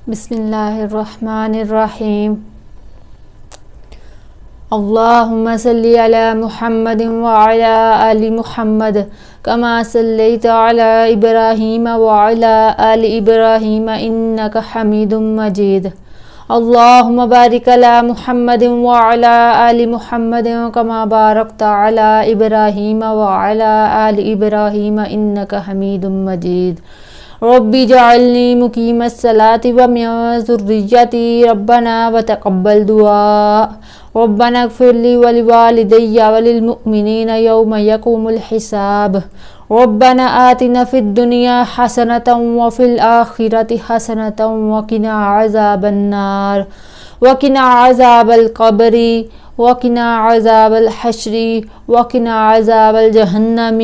بسم اللہ الرحمن الرحیم اللہم صلی علی محمد وعلی آل محمد کما صلیت علی ابراہیم وعلی آل ابراہیم انک حمید مجید اللہم بارک علی محمد وعلی آل محمد کما بارکت علی ابراہیم وعلی آل ابراہیم انک حمید مجید رب اجعلنی مقیم الصلاۃ ومن ذریتی ربنا وتقبل دعاء ربنا اغفر لی ولوالدی وللمؤمنین یوم یقوم الحساب ربنا آتنا فی الدنیا حسنۃ وفی الآخرۃ حسنۃ وقنا عذاب النار وقنا عذاب القبر وقنا عذاب الحشر وقنا عذاب الجہنم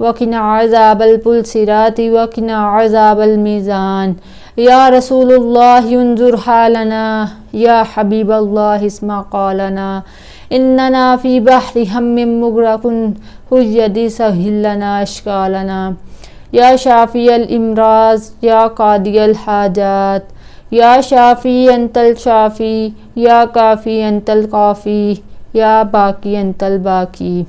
وقنا عذاب الصراط وقنا عذاب الميزان یا رسول اللہ انظر حالنا یا حبیب اللہ اسمع قالنا اننا فی بحر ہم مغرق حجدی سہل لنا اشکالنا یا شافی الامراض یا قاضی الحاجات یا شافی انت الشافی یا کافی انت الکافی یا باقی انت الباقی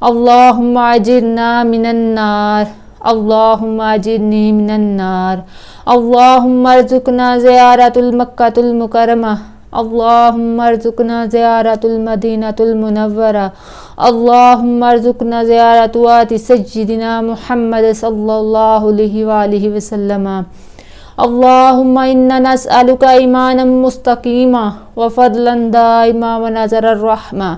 اللہم اجرنا من النار اللہم اجرنی من النار اللہم ارزقنا زیارت المکۃ المکرمہ اللہم ارزقنا زیارت المدینۃ المنورہ اللہم ارزقنا زیارت وات سیدنا محمد صلی اللہ علیہ وآلہ وسلم اللہم انا نسألک ایمانا مستقیما وفضلا دائما ونظر الرحمہ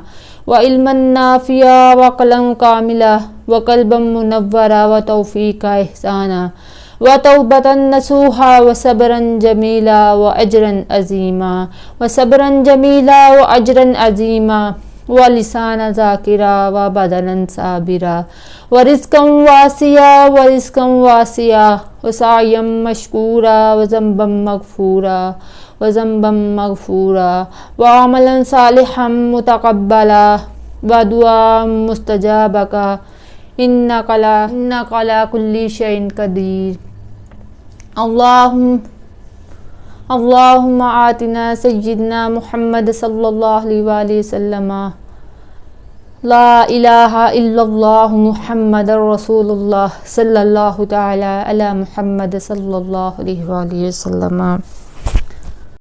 وعلما نافعا وعقلا کاملا وقلبا منورا وتوفیقا احسانا وتوبة نصوحا وصبرا جمیلا واجرا عظیما وصبرا جمیلا واجرا عظیما ولسانا ذاکرا وبدنا صابرا ورزقا واسعا وسعیا مشکورا وذنبا مغفورا وعملا صالحا متقبلا ودعاء مستجابا انک علی کل شیء قدیر اللہم آتنا سیدنا محمد صلی اللہ علیہ وآلہ وسلم لا الہ الا اللہ محمد رسول اللہ صلی اللہ تعالی علی محمد صلی اللہ علیہ وآلہ وسلم.